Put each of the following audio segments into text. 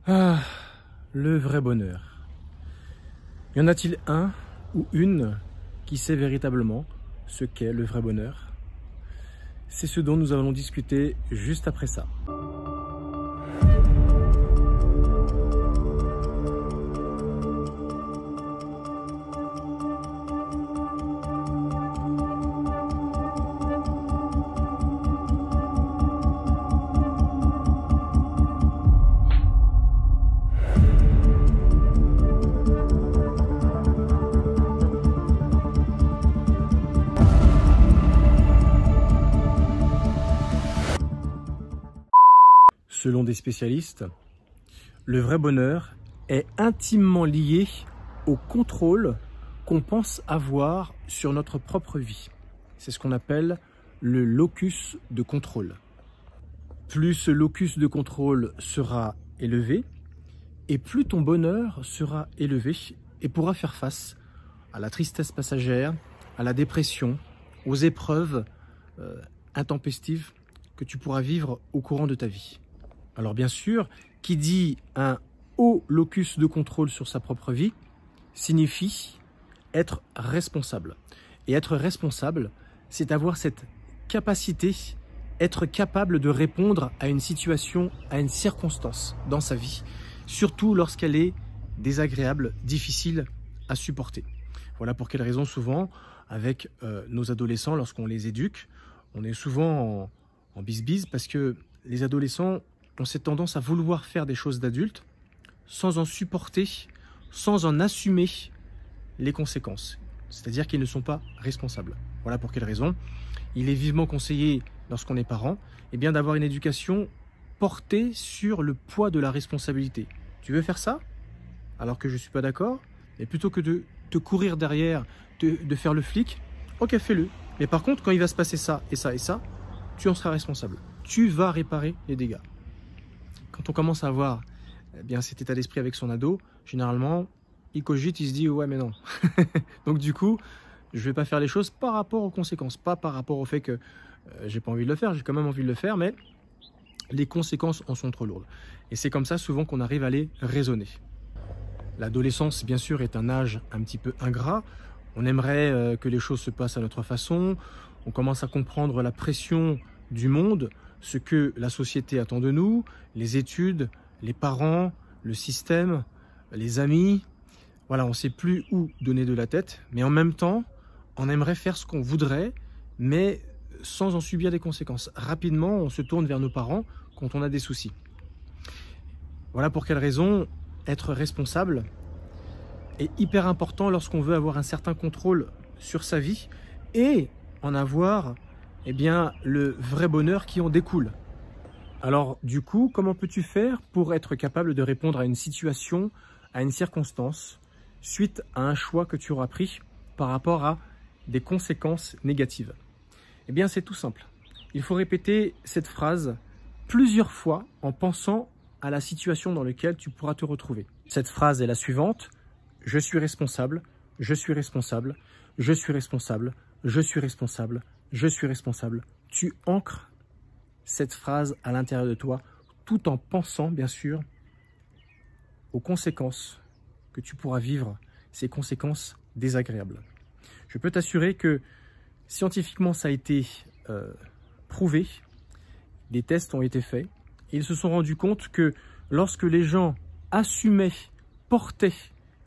Ah, le vrai bonheur. Y en a-t-il un ou une qui sait véritablement ce qu'est le vrai bonheur? C'est ce dont nous allons discuter juste après ça. Selon des spécialistes, le vrai bonheur est intimement lié au contrôle qu'on pense avoir sur notre propre vie. C'est ce qu'on appelle le locus de contrôle. Plus ce locus de contrôle sera élevé, et plus ton bonheur sera élevé et pourra faire face à la tristesse passagère, à la dépression, aux épreuves intempestives que tu pourras vivre au courant de ta vie. Alors bien sûr, qui dit un haut locus de contrôle sur sa propre vie signifie être responsable. Et être responsable, c'est avoir cette capacité, être capable de répondre à une situation, à une circonstance dans sa vie, surtout lorsqu'elle est désagréable, difficile à supporter. Voilà pour quelle raison souvent, avec nos adolescents, lorsqu'on les éduque, on est souvent en bisbise parce que les adolescents ont cette tendance à vouloir faire des choses d'adultes sans en supporter, sans en assumer les conséquences. C'est-à-dire qu'ils ne sont pas responsables. Voilà pour quelle raison il est vivement conseillé, lorsqu'on est parent, d'avoir une éducation portée sur le poids de la responsabilité. Tu veux faire ça? Alors que je ne suis pas d'accord? Et plutôt que de te courir derrière, de faire le flic, ok, fais-le. Mais par contre, quand il va se passer ça et ça et ça, tu en seras responsable. Tu vas réparer les dégâts. Quand on commence à avoir cet état d'esprit avec son ado, généralement, il cogite, il se dit « ouais mais non ». Donc du coup, je ne vais pas faire les choses par rapport aux conséquences, pas par rapport au fait que j'ai pas envie de le faire, j'ai quand même envie de le faire, mais les conséquences en sont trop lourdes. Et c'est comme ça souvent qu'on arrive à les raisonner. L'adolescence, bien sûr, est un âge un petit peu ingrat. On aimerait que les choses se passent à notre façon. On commence à comprendre la pression du monde, ce que la société attend de nous, les études, les parents, le système, les amis. Voilà, on ne sait plus où donner de la tête, mais en même temps, on aimerait faire ce qu'on voudrait, mais sans en subir les conséquences. Rapidement, on se tourne vers nos parents quand on a des soucis. Voilà pour quelle raison être responsable est hyper important lorsqu'on veut avoir un certain contrôle sur sa vie et en avoir le vrai bonheur qui en découle. Alors du coup, comment peux-tu faire pour être capable de répondre à une situation, à une circonstance, suite à un choix que tu auras pris par rapport à des conséquences négatives? C'est tout simple. Il faut répéter cette phrase plusieurs fois en pensant à la situation dans laquelle tu pourras te retrouver. Cette phrase est la suivante: je suis responsable, je suis responsable, je suis responsable, je suis responsable, je suis responsable. Tu ancres cette phrase à l'intérieur de toi tout en pensant bien sûr aux conséquences que tu pourras vivre, ces conséquences désagréables. Je peux t'assurer que scientifiquement ça a été prouvé, des tests ont été faits et ils se sont rendus compte que lorsque les gens assumaient, portaient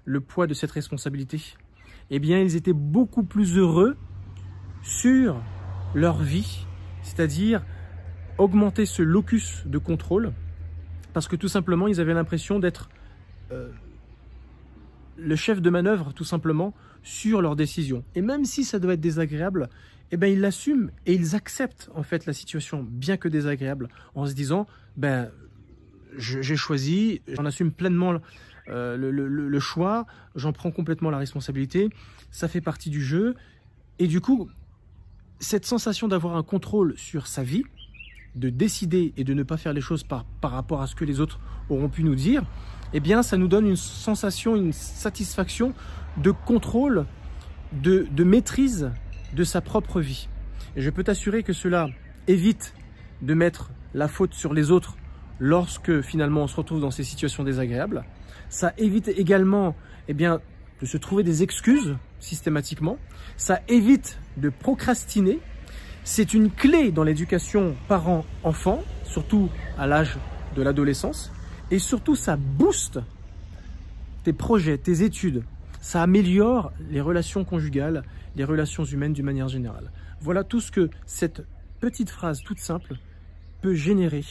le poids de cette responsabilité, ils étaient beaucoup plus heureux sur leur vie, c'est-à-dire augmenter ce locus de contrôle, parce que tout simplement, ils avaient l'impression d'être le chef de manœuvre, tout simplement, sur leurs décisions. Et même si ça doit être désagréable, ils l'assument et ils acceptent en fait la situation, bien que désagréable, en se disant j'ai choisi, j'en assume pleinement le choix, j'en prends complètement la responsabilité, ça fait partie du jeu. Et du coup, cette sensation d'avoir un contrôle sur sa vie, de décider et de ne pas faire les choses par rapport à ce que les autres auront pu nous dire, ça nous donne une sensation, une satisfaction de contrôle, de maîtrise de sa propre vie. Et je peux t'assurer que cela évite de mettre la faute sur les autres lorsque finalement on se retrouve dans ces situations désagréables. Ça évite également de se trouver des excuses systématiquement. Ça évite de procrastiner. C'est une clé dans l'éducation parent-enfant, surtout à l'âge de l'adolescence. Et surtout, ça booste tes projets, tes études. Ça améliore les relations conjugales, les relations humaines d'une manière générale. Voilà tout ce que cette petite phrase toute simple peut générer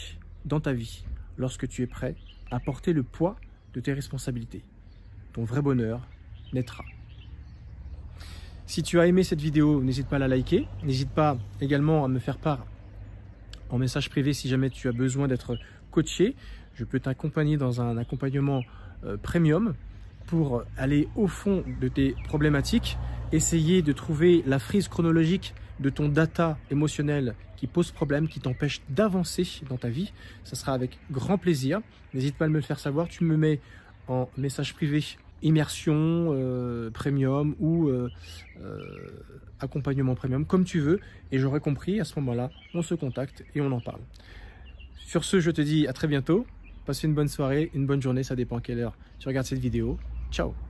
dans ta vie lorsque tu es prêt à porter le poids de tes responsabilités. Ton vrai bonheur naîtra. Si tu as aimé cette vidéo, n'hésite pas à la liker. N'hésite pas également à me faire part en message privé si jamais tu as besoin d'être coaché. Je peux t'accompagner dans un accompagnement premium pour aller au fond de tes problématiques, essayer de trouver la frise chronologique de ton data émotionnel qui pose problème, qui t'empêche d'avancer dans ta vie. Ça sera avec grand plaisir. N'hésite pas à me le faire savoir. Tu me mets en message privé immersion premium ou accompagnement premium, comme tu veux, et j'aurai compris. À ce moment-là, on se contacte et on en parle. Sur ce, je te dis à très bientôt. Passe une bonne soirée, une bonne journée, ça dépend à quelle heure tu regardes cette vidéo. Ciao!